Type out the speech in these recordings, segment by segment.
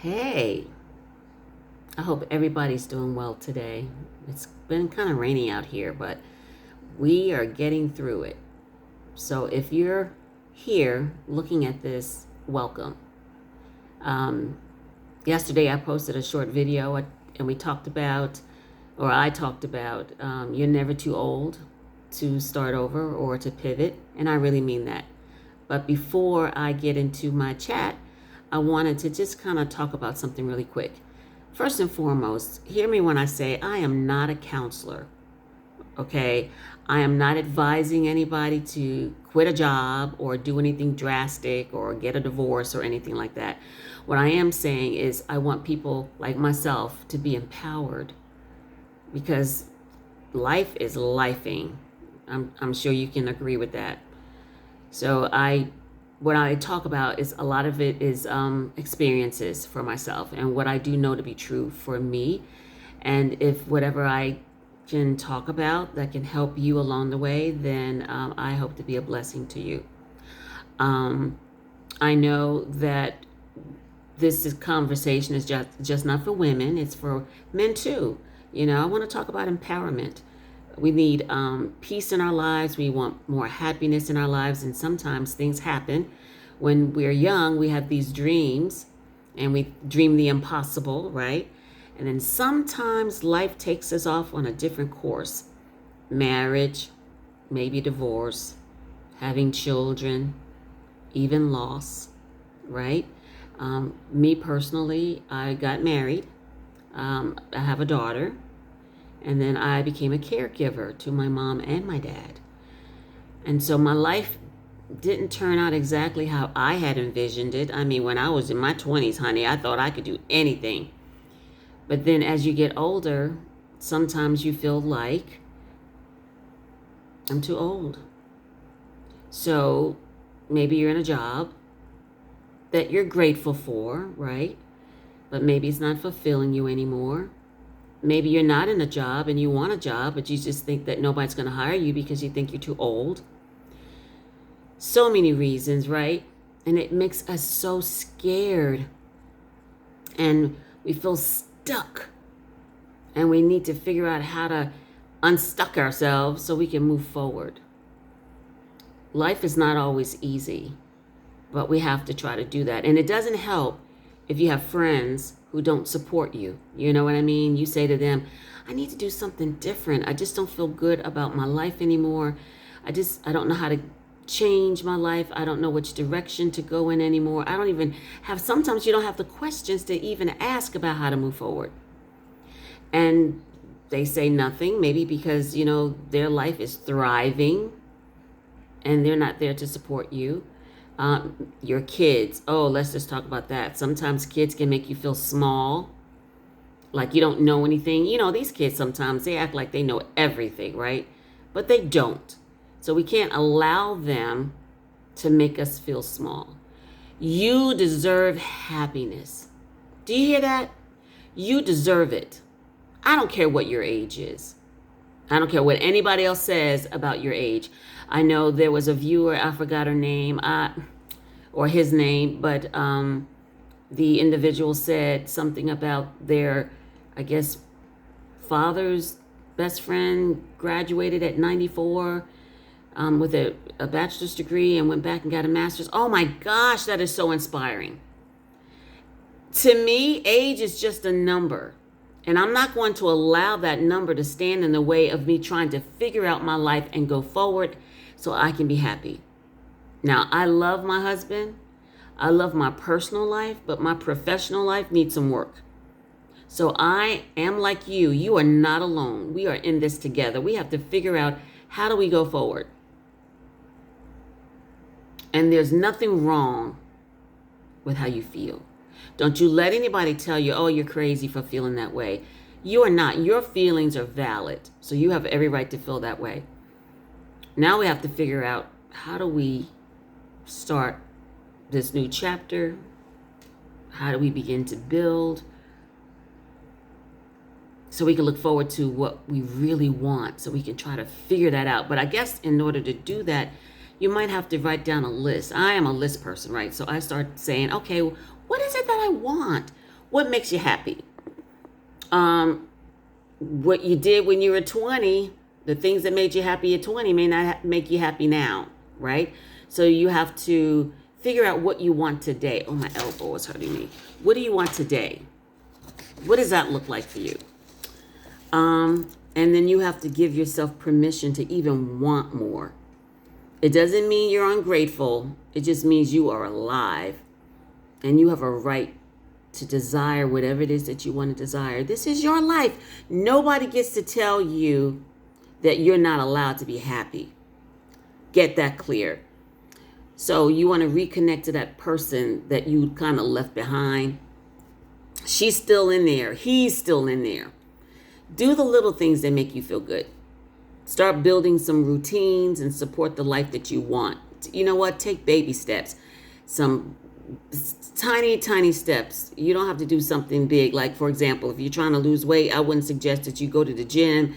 Hey, I hope everybody's doing well today. It's been kind of rainy out here, but we are getting through it. So if you're here looking at this, welcome. Um, Yesterday I posted a short video and we talked about, or I talked about, you're never too old to start over or to pivot, and I really mean that. But before I get into my chat, I wanted to just kind of talk about something really quick. First and foremost, hear me when I say I am not a counselor, okay? I am not advising anybody to quit a job or do anything drastic or get a divorce or anything like that. What I am saying is I want people like myself to be empowered because life is lifing. I'm sure you can agree with that. So what I talk about is a lot of it is experiences for myself and what I do know to be true for me. And if whatever I can talk about that can help you along the way, then I hope to be a blessing to you. I know that conversation is just not for women, it's for men too. I want to talk about empowerment. We need peace in our lives. We want more happiness in our lives. And sometimes things happen. When we're young, we have these dreams and we dream the impossible, right? And then sometimes life takes us off on a different course. Marriage, maybe divorce, having children, even loss, right? Me personally, I got married. I have a daughter. And then I became a caregiver to my mom and my dad. And so my life didn't turn out exactly how I had envisioned it. I mean, when I was in my 20s, honey, I thought I could do anything. But then as you get older, sometimes you feel like I'm too old. So maybe you're in a job that you're grateful for, right? But maybe it's not fulfilling you anymore. Maybe you're not in a job and you want a job, but you just think that nobody's going to hire you because you think you're too old. So many reasons, right? And it makes us so scared. And we feel stuck. And we need to figure out how to unstuck ourselves so we can move forward. Life is not always easy, but we have to try to do that. And it doesn't help if you have friends who don't support you. You know what I mean? You say to them, I need to do something different. I just don't feel good about my life anymore. I don't know how to change my life. I don't know which direction to go in anymore. I don't even have, sometimes you don't have the questions to even ask about how to move forward. And they say nothing, maybe because, their life is thriving and they're not there to support you. Your kids. Oh, let's just talk about that. Sometimes kids can make you feel small, like you don't know anything. These kids sometimes they act like they know everything, right? But they don't. So we can't allow them to make us feel small. You deserve happiness. Do you hear that? You deserve it. I don't care what your age is. I don't care what anybody else says about your age. I know there was a viewer, I forgot her name, or his name, but the individual said something about their, I guess, father's best friend graduated at 94 with a bachelor's degree and went back and got a master's. Oh my gosh, that is so inspiring. To me, age is just a number. And I'm not going to allow that number to stand in the way of me trying to figure out my life and go forward so I can be happy. Now, I love my husband. I love my personal life, but my professional life needs some work. So I am like you. You are not alone. We are in this together. We have to figure out how do we go forward. And there's nothing wrong with how you feel. Don't you let anybody tell you, oh, you're crazy for feeling that way. You are not. Your feelings are valid. So you have every right to feel that way. Now we have to figure out how do we start this new chapter? How do we begin to build so we can look forward to what we really want, so we can try to figure that out. But I guess in order to do that, you might have to write down a list. I am a list person, right? So I start saying, okay, what is it that I want? What makes you happy? What you did when you were 20, the things that made you happy at 20 may not make you happy now, right? So you have to figure out what you want today. Oh, my elbow is hurting me. What do you want today? What does that look like for you? And then you have to give yourself permission to even want more. It doesn't mean you're ungrateful. It just means you are alive and you have a right to desire whatever it is that you want to desire. This is your life. Nobody gets to tell you that you're not allowed to be happy. Get that clear. So you want to reconnect to that person that you kind of left behind. She's still in there. He's still in there. Do the little things that make you feel good. Start building some routines and support the life that you want. You know what? Take baby steps. Some tiny, tiny steps. You don't have to do something big. Like, for example, if you're trying to lose weight, I wouldn't suggest that you go to the gym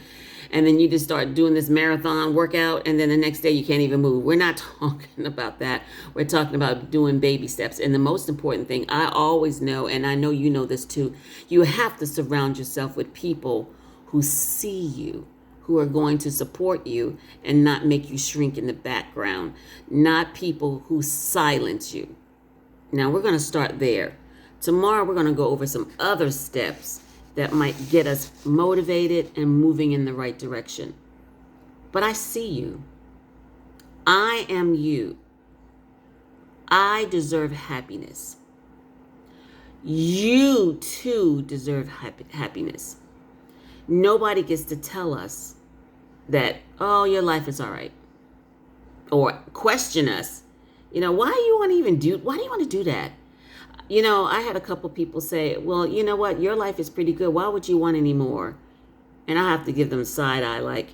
and then you just start doing this marathon workout and then the next day you can't even move. We're not talking about that. We're talking about doing baby steps. And the most important thing, I always know, and I know you know this too, you have to surround yourself with people who see you, who are going to support you and not make you shrink in the background, not people who silence you. Now, we're going to start there. Tomorrow, we're going to go over some other steps that might get us motivated and moving in the right direction. But I see you. I am you. I deserve happiness. You, too, deserve happiness. Nobody gets to tell us that, oh, your life is all right. Or question us. You know, why do you want to do that? You know, I had a couple people say, well, you know what? Your life is pretty good. Why would you want any more? And I have to give them a side eye like,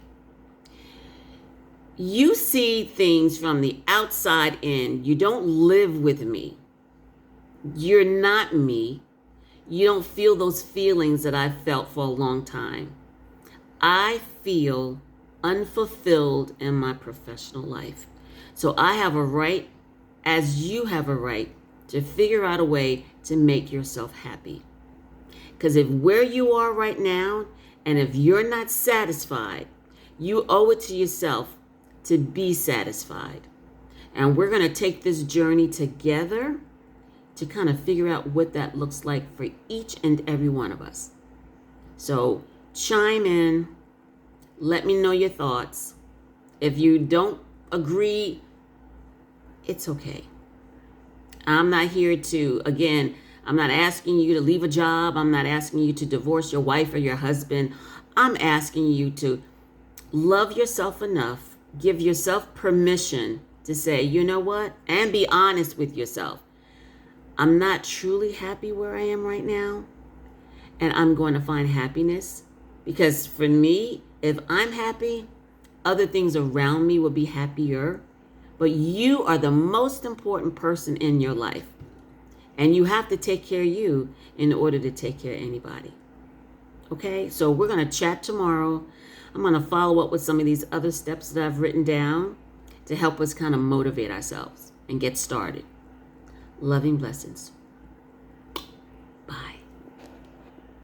you see things from the outside in. You don't live with me. You're not me. You don't feel those feelings that I've felt for a long time. I feel unfulfilled in my professional life. So I have a right, as you have a right, to figure out a way to make yourself happy. Because if where you are right now, and if you're not satisfied, you owe it to yourself to be satisfied. And we're going to take this journey together to kind of figure out what that looks like for each and every one of us. So chime in. Let me know your thoughts. If you don't agree, it's okay. I'm not here to, again, I'm not asking you to leave a job. I'm not asking you to divorce your wife or your husband. I'm asking you to love yourself enough, give yourself permission to say, you know what, and be honest with yourself. I'm not truly happy where I am right now, and I'm going to find happiness. Because for me, if I'm happy, other things around me will be happier. But you are the most important person in your life. And you have to take care of you in order to take care of anybody. Okay, so we're going to chat tomorrow. I'm going to follow up with some of these other steps that I've written down to help us kind of motivate ourselves and get started. Loving blessings.